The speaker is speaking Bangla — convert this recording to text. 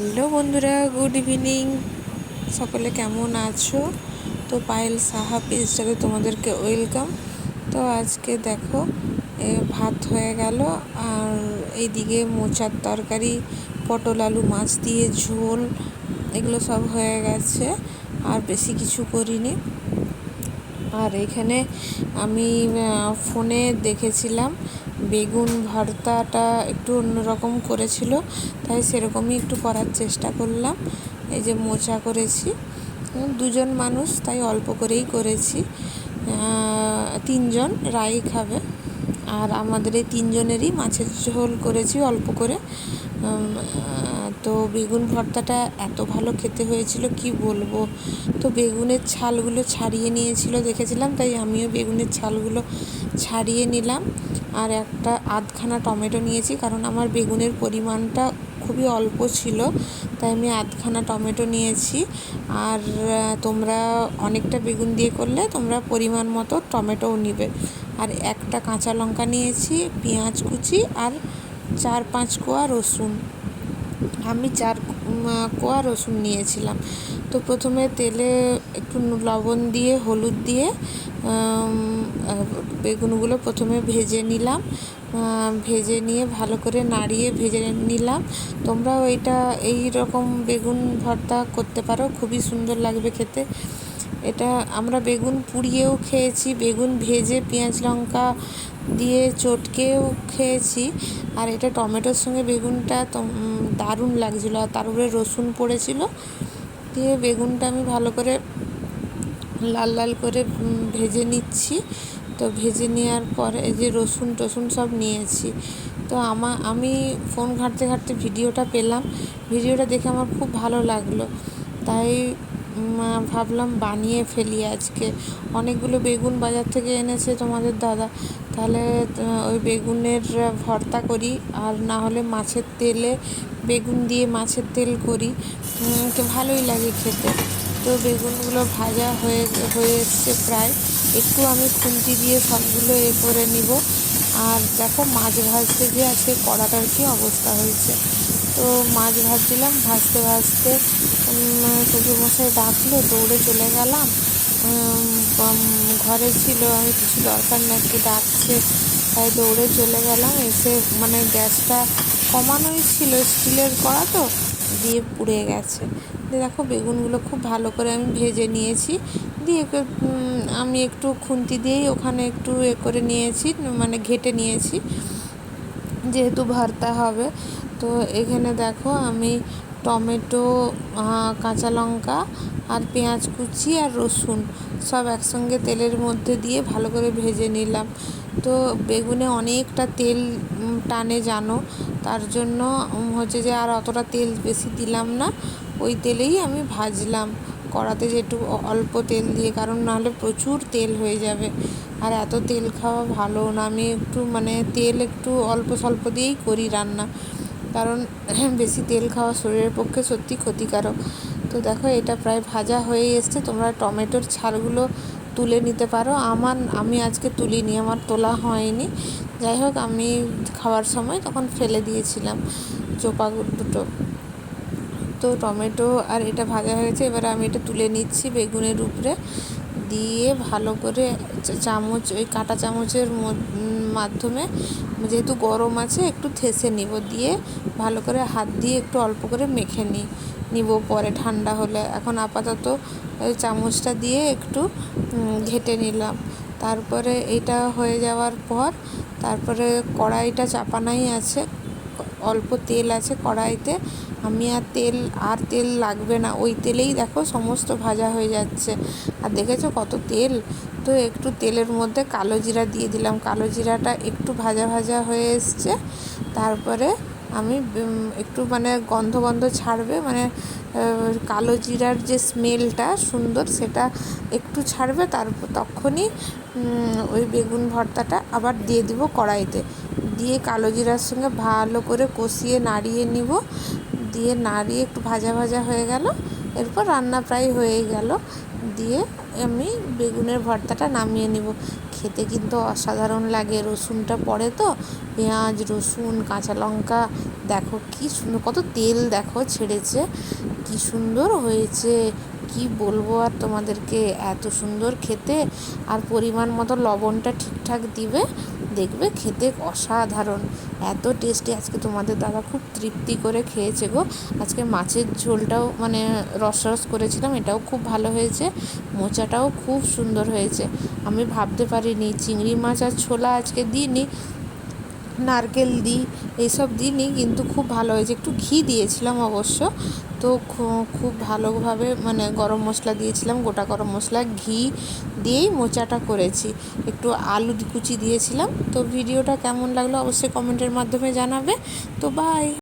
হ্যালো বন্ধুরা, গুড ইভিনিং। সকলে কেমন আছো? তো পায়েল সাহা পেজটাতে তোমাদেরকে ওয়েলকাম। তো আজকে দেখো ভাত হয়ে গেল, আর এইদিকে মোচার তরকারি, পটল আলু মাছ দিয়ে ঝোল, এগুলো সব হয়ে গেছে। আর বেশি কিছু করিনি। আর এখানে আমি ফোনে দেখেছিলাম বেগুন ভর্তাটা একটু অন্যরকম করেছিল, তাই সেরকমই একটু করার চেষ্টা করলাম। এই যে মোচা করেছি, দুজন মানুষ তাই অল্প করেই করেছি। তিনজন রাই খাবে, আর আমাদের এই তিনজনেরই মাছের ঝোল করেছি অল্প করে। তো বেগুন ভর্তাটা এত ভালো খেতে হয়েছিল কি বলবো। তো বেগুনের ছালগুলো ছাড়িয়ে নিয়েছিল দেখেছিলাম, তাই আমিও বেগুনের ছালগুলো ছাড়িয়ে নিলাম। আর আধখানা টমেটো নিয়েছি, কারণ আমার বেগুনের পরিমাণটা খুবই অল্প ছিল, তাই আমি আধখানা টমেটো নিয়েছি। আর তোমরা অনেকটা বেগুন দিয়ে করলে তোমরা পরিমাণ মতো টমেটোও নিবে। আর একটা কাঁচা লঙ্কা নিয়েছি, পেঁয়াজ কুচি, আর 4-5 কোয়া রসুন। আমি 4 কোয়া রসুন নিয়েছিলাম। তো প্রথমে তেলে একটু লবণ দিয়ে হলুদ দিয়ে বেগুনগুলো প্রথমে ভেজে নিলাম। ভেজে নিয়ে ভালো করে নাড়িয়ে ভেজে নিলাম। তোমরাও এই রকম বেগুন ভর্তা করতে পারো, খুবই সুন্দর লাগবে খেতে। এটা আমরা বেগুন পুড়িয়েও খেয়েছি, বেগুন ভেজে পেঁয়াজ লঙ্কা দিয়ে চটকেও খেয়েছি। আর এটা টমেটোর সঙ্গে বেগুনটা দারুণ লাগছিলো, আর তার উপরে রসুন পড়েছিল। দিয়ে বেগুনটা আমি ভালো করে লাল লাল করে ভেজে নিচ্ছি। তো ভেজে নেওয়ার পরে এই যে রসুন টসুন সব নিয়েছি। তো আমি ফোন ঘাঁটতে ঘাঁটতে ভিডিওটা পেলাম, ভিডিওটা দেখে আমার খুব ভালো লাগলো, তাই ভাবলাম বানিয়ে ফেলি আজকে। অনেকগুলো বেগুন বাজার থেকে এনেছে তোমাদের দাদা, তাহলে ওই বেগুনের ভর্তা করি, আর না হলে মাছের তেলে বেগুন দিয়ে মাছের তেল করি, তো ভালোই লাগে খেতে। তো বেগুনগুলো ভাজা হয়ে এসছে প্রায়, একটু আমি খুন্তি দিয়ে সবগুলো করে নিব। আর দেখো মাছ ভাজতে গিয়ে আজকে কড়াটার কি অবস্থা হয়েছে। তো মাছ ভাজছিলাম, ভাজতে ভাজতে শ্বশুরমশাই ডাকলো, দৌড়ে চলে গেলাম। ঘরে ছিল, আমি কিছু দরকার না, একটু ডাকছে তাই দৌড়ে চলে গেলাম। এসে গ্যাসটা কমানোই ছিল, স্টিলের কড়া তো, দিয়ে পুড়ে গেছে। দেখো বেগুনগুলো খুব ভালো করে আমি ভেজে নিয়েছি, দিয়ে আমি একটু খুন্তি দিয়েই ওখানে একটু করে নিয়েছি, ঘেটে নিয়েছি, যেহেতু ভর্তা হবে। তো এখানে দেখো আমি টমেটো, কাঁচা লঙ্কা, আর পেঁয়াজ কুচি, আর রসুন সব একসঙ্গে তেলের মধ্যে দিয়ে ভালো করে ভেজে নিলাম। তো বেগুনে অনেকটা তেল টানে জানো, তার জন্য হচ্ছে যে আর অতটা তেল বেশি দিলাম না, ওই তেলেই আমি ভাজলাম কড়াতে, যেটু অল্প তেল দিয়ে, কারণ নাহলে প্রচুর তেল হয়ে যাবে। আর এত তেল খাওয়া ভালো না, আমি একটু তেল একটু অল্প স্বল্প দিয়েই করি রান্না, কারণ বেশি তেল খাওয়া শরীরের পক্ষে সত্যি ক্ষতিকারক। তো দেখো এটা প্রায় ভাজা হয়ে এসছে, তোমরা টমেটোর ছালগুলো তুলে নিতে পারো। আমি আজকে তুলিনি, আমার তোলা হয়নি। যাই হোক, আমি খাওয়ার সময় তখন ফেলে দিয়েছিলাম চোপা দুটো। তো টমেটো আর এটা ভাজা হয়েছে, এবার আমি এটা তুলে নিচ্ছি বেগুনের উপরে দিয়ে ভালো করে চামচ, ওই কাঁটা চামচের মাধ্যমে, যেহেতু গরম আছে একটু ঠেসে নিব, দিয়ে ভালো করে হাত দিয়ে একটু অল্প করে মেখে নিব পরে ঠান্ডা হলে। এখন আপাতত ওই চামচটা দিয়ে একটু ঘেটে নিলাম। তারপরে এটা হয়ে যাওয়ার পর তারপরে কড়াইটা চাপানাই আছে, অল্প তেল আছে কড়াইতে। আমি আর তেল লাগবে না, ওই তেলেই দেখো সমস্ত ভাজা হয়ে যাচ্ছে। আর দেখেছো কত তেল। তো একটু তেলের মধ্যে কালো জিরা দিয়ে দিলাম, কালো জিরাটা একটু ভাজা ভাজা হয়ে এসছে। তারপরে আমি একটু গন্ধ গন্ধ ছাড়বে, কালো জিরার যে স্মেলটা সুন্দর, সেটা একটু ছাড়বে। তখনই ওই বেগুন ভর্তাটা আবার দিয়ে দিব কড়াইতে, দিয়ে কালো জিরার সঙ্গে ভালো করে কষিয়ে নাড়িয়ে নিব। দিয়ে নাড়িয়ে একটু ভাজা ভাজা হয়ে গেল, এরপর রান্না প্রায় হয়ে গেল। দিয়ে আমি বেগুনের ভর্তাটা নামিয়ে নিব। খেতে কিন্তু অসাধারণ লাগে। রসুনটা পড়ে তো, পেঁয়াজ রসুন কাঁচা লঙ্কা, দেখো কি সুন্দর, কত তেল দেখো ছেড়েছে, কি সুন্দর হয়েছে, কি বলবো আর তোমাদেরকে, এত সুন্দর খেতে। আর পরিমাণ মতো লবণটা ঠিকঠাক দিবে, দেখবে খেতে অসাধারণ, এত টেস্টি। আজকে তোমাদের দাদা খুব তৃপ্তি করে খেয়েছে গো। আজকে মাছের ঝোলটাও মানে রস করেছিলাম, এটাও খুব ভালো হয়েছে, মোচাটাও খুব সুন্দর হয়েছে। আমি ভাবতে পারিনি চিংড়ি মাছ আর ছোলা আজকে দিইনি, নারকেল দিই এইসব দিইনি, কিন্তু খুব ভালো হয়েছে। একটু ঘি দিয়েছিলাম অবশ্য, তো খুব ভালোভাবে মানে গরম মশলা দিয়েছিলাম, গোটা গরম মশলা, ঘি দিয়েই মোচাটা করেছি। একটু আলু কুচি দিয়েছিলাম। তো ভিডিওটা কেমন লাগলো অবশ্যই কমেন্টের মাধ্যমে জানাবে। তো বাই।